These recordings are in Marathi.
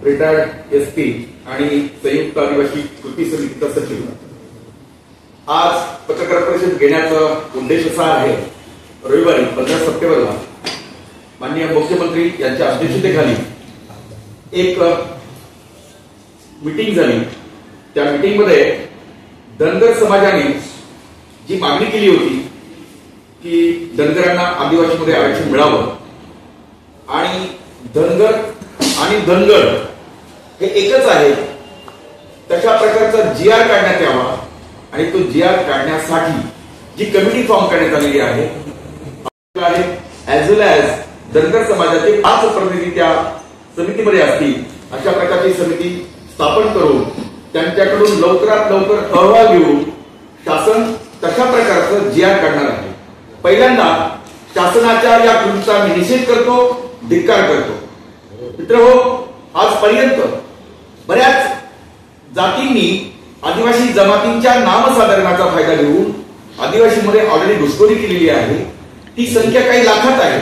रिटायर्ड एसपी आणि संयुक्त आदिवासी कृती समितीचा सचिव, आज पत्रकार परिषद घेण्याचा उद्देश असा आहे, रविवारी 15 सप्टेंबरला माननीय मुख्यमंत्री यांच्या अध्यक्षतेखाली एक मीटिंग झाली। त्या मीटिंगमध्ये धनगर समाजाने जी मागणी केली होती की धनगरांना आदिवासीमध्ये आरक्षण मिळावं आणि धनगर आणि धनगर हे एकच आहे, तशा प्रकारचा जीआर काढण्यात यावा आणि तो जीआर काढण्यासाठी जी कमिटी फॉर्म करण्यात आलेली आहे ऍज वेल एज धनगर समाजाचे 5 प्रतिनिधी त्या समितीमध्ये असतील, अशा प्रकारची समिती स्थापन करून त्यांच्याकडून लवकरात लवकर अहवाल घेऊन शासन तशा प्रकारचं जीआर काढणार आहे। पहिल्यांदा शासनाच्या या कृतीचा मी निषेध करतो, धिक्कार करतो। मित्रहो, आजपर्यंत बऱ्याच जातींनी आदिवासी जमातींच्या नामसाधरणाचा फायदा घेऊन आदिवासीमध्ये ऑलरेडी घुसखोरी केलेली आहे। ती संख्या काही लाखात आहे।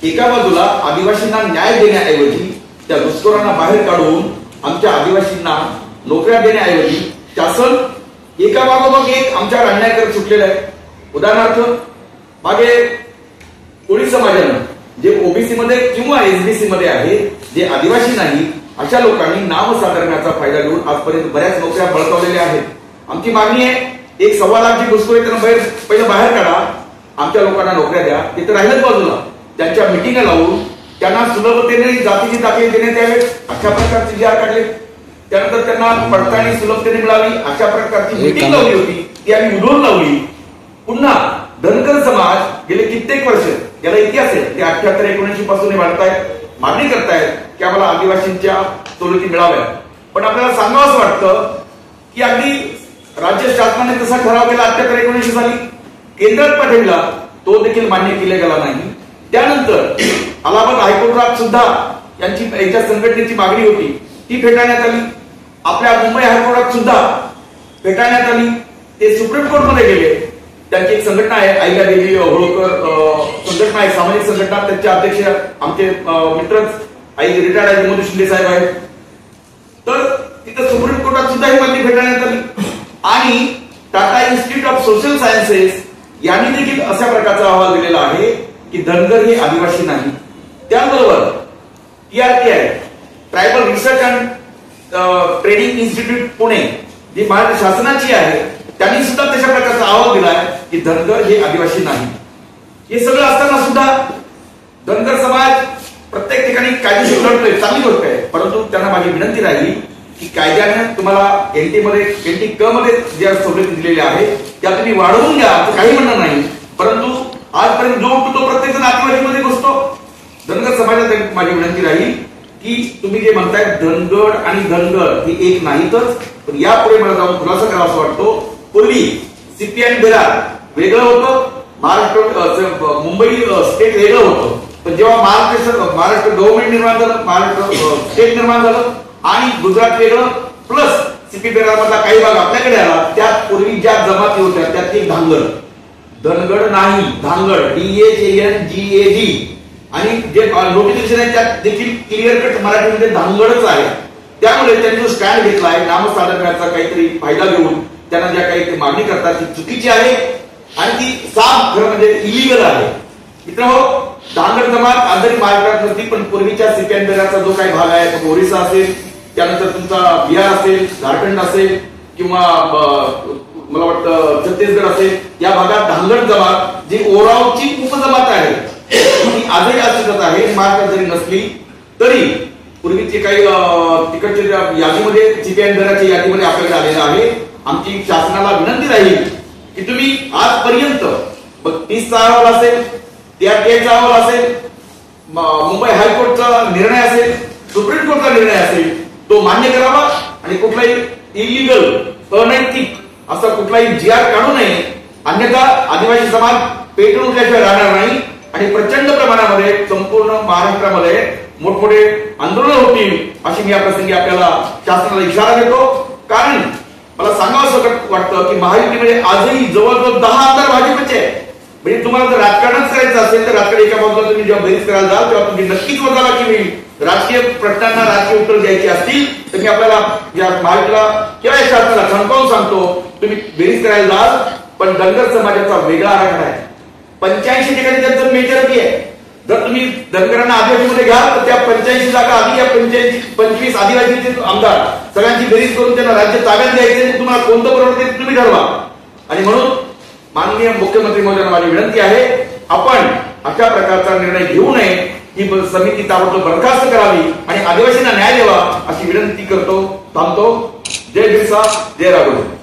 एका बाजूला आदिवासींना न्याय देण्याऐवजी त्या घुसखोरांना बाहेर काढून आमच्या आदिवासींना नोकऱ्या देण्याऐवजी शासन एका मागोमाग एक आमच्यावर अन्याय करत सुटलेला आहे। उदाहरणार्थ, मागे कोळी समाजानं जे ओबीसी मध्ये किंवा एसबीसी मध्ये आहे, जे आदिवासी नाही, अशा लोकांनी नामसाधरणाचा फायदा घेऊन आजपर्यंत बऱ्याच नोकऱ्या बळकावलेल्या आहेत। आमची मागणी आहे, 1.25 लाख जी घुसखोरी पहिलं बाहेर काढा, आमच्या लोकांना नोकऱ्या द्या। तिथे राहिलंच बाजूला त्यांच्या मिटिंगा लावून त्यांना सुलभतेने जातीची दाखले देण्यात यावे, अशा प्रकारचे जीआर काढले। त्यानंतर त्यांना पडताळणी सुलभतेने मिळावी, अशा प्रकारची मिटिंग लावली होती, ती आम्ही उधळून लावली। पुन्हा धनगर समाज गेले कित्येक वर्ष, याला इतिहास आहे, ते 78-79 पासून वाढतायत, मागणी करतायत की आम्हाला आदिवासींच्या सवलती मिळाव्या। पण आपल्याला सांगावं असं वाटतं की अगदी राज्य शासनाने तसा ठराव केला 78-79 साली, केंद्रात पाठविला, तो देखील मान्य केला गेला नाही। त्यानंतर अलाहाबाद हायकोर्टात सुद्धा यांच्या संघटनेची मागणी होती, ती फेटाळण्यात आली। आपल्या मुंबई हायकोर्टात सुद्धा फेटाळण्यात आली। ते सुप्रीम कोर्टमध्ये गेले। त्यांची एक संघटना आहे, अहिल्यादेवी होळकर संघटना आहे, सामाजिक संघटना, त्यांचे अध्यक्ष आमचे मित्रच आई रिटायर्ड आहे मोदी शिंदे साहेब आहेत। तर तिथे सुप्रीम कोर्टात सुद्धा ही मागणी फेटाळण्यात आली। आणि Tata institute of social sciences यांनी देखील अशा प्रकारचा अहवाल दिलेला आहे की धनगर हे आदिवासी नाही। त्याचबरोबर TRTI tribal research and training institute Pune, जी महाराष्ट्र शासनाची आहे, त्यांनी सुद्धा तशा प्रकारचा अहवाल दिलाय की धनगर हे आदिवासी नाही। हे सगळं असताना सुद्धा धनगर समाज प्रत्येक ठिकाणी कायदेशीर लढतोय, चांगली गोष्ट आहे। परंतु त्यांना माझी विनंती राहिली की कायद्याने तुम्हाला NT क मध्ये ज्या सवलती दिलेल्या आहेत त्या तुम्ही वाढवून घ्या, असं काही म्हणणं नाही। परंतु आजपर्यंत जो उठतो प्रत्येक जण आदिवासीमध्ये घुसतो। धनगर समाजात माझी विनंती राहील की तुम्ही जे म्हणताय धनगर आणि धनगर ही एक नाहीतच, पण यापुढे मला जाऊन खुलासा करावा असं वाटतो। पूर्वी CP आणि बिरार वेगळं होतं, महाराष्ट्र मुंबई स्टेट वेगळं होतं, पण जेव्हा महाराष्ट्र गव्हर्नमेंट निर्माण झालं, महाराष्ट्र स्टेट निर्माण झालं आणि गुजरात वेगळं प्लस CP बिरार मधला काही भाग आपल्याकडे आला, त्यात पूर्वी ज्या जमाती होत्या त्यात एक धांगड, धनगड नाही, धांगड DHANGAD, आणि जे नोटिफिकेशन आहे त्यात देखील क्लिअर कट मराठीमध्ये धांगडच आहे। त्यामुळे त्यांनी जो स्टँड घेतला आहे नामसाधरणाचा काहीतरी फायदा घेऊन त्यांना ज्या काही ते मागणी करतात ती चुकीची आहे आणि ती साफ खरं म्हणजे इलिगल आहे। मित्रांनो, धांगड जमात आंध्री महाराष्ट्रात नसती, पण पूर्वीच्या CP आणि बिरारचा जो काही भाग आहे, ओरिसा असेल, त्यानंतर तुमचा बिहार असेल, झारखंड असेल किंवा मला वाटतं छत्तीसगड असेल, या भागात धांगड जमात जी ओरावची उपजमात आहे ती आजही अस्तित्वात आहे। महाराष्ट्रात जरी नसली तरी पूर्वीचे काही तिकडच्या यादीमध्ये CP आणि बिरारच्या यादीमध्ये आपल्याकडे आलेलं आहे। आमची शासनाला विनंती राहील की तुम्ही आजपर्यंत 30चा अहवाल असेल, TRTIचा अहवाल असेल, मुंबई हायकोर्टचा निर्णय असेल, सुप्रीम कोर्टचा निर्णय असेल, तो मान्य करावा आणि कुठलाही इलिगल अनैतिक असा कुठलाही जीआर काढू नये, अन्यथा आदिवासी समाज पेटून उठल्याशिवाय राहणार नाही आणि प्रचंड प्रमाणामध्ये संपूर्ण महाराष्ट्रामध्ये मोठमोठे आंदोलन होतील, अशी मी या प्रसंगी आपल्याला शासनाला इशारा देतो। कारण मला सांगावं असं वाटतं की महायुतीमध्ये आजही जवळजवळ 10 आमदार भाजपचे, म्हणजे तुम्हाला जर राजकारणच करायचं असेल तर राजकारण एका बाजूला तुम्ही जेव्हा बेरीज करायला जाल तेव्हा तुमची नक्कीच वजाबाकी होईल. राजकीय प्रश्नांना राजकीय उत्तर द्यायची असतील तर मी आपल्याला या महायुतीला किंवा या शासनाला ठणकावून सांगतो, तुम्ही बेरीज करायला जाल पण धनगर समाजाचा वेगळा आराखडा आहे. 85 ठिकाणी त्यांचं मेजॉरिटी आहे. जर तुम्ही धनगरांना आदिवासीमध्ये घ्याल तर त्या 85 जागा आधी या 25 आदिवासीचे आमदार सगळ्यांची बेरीज करून त्यांना राज्य ताब्यात द्यायचे. तुम्हाला कोणतं परवडते तुम्ही ठरवा. आणि म्हणून माननीय मुख्यमंत्री महोदयांना माझी विनंती आहे, आपण अशा प्रकारचा निर्णय घेऊ नये. ही समिती ताबडतोब बरखास्त करावी आणि आदिवासींना न्याय द्यावा अशी विनंती करतो. थांबतो. जय बिरसा, जय राघोजी.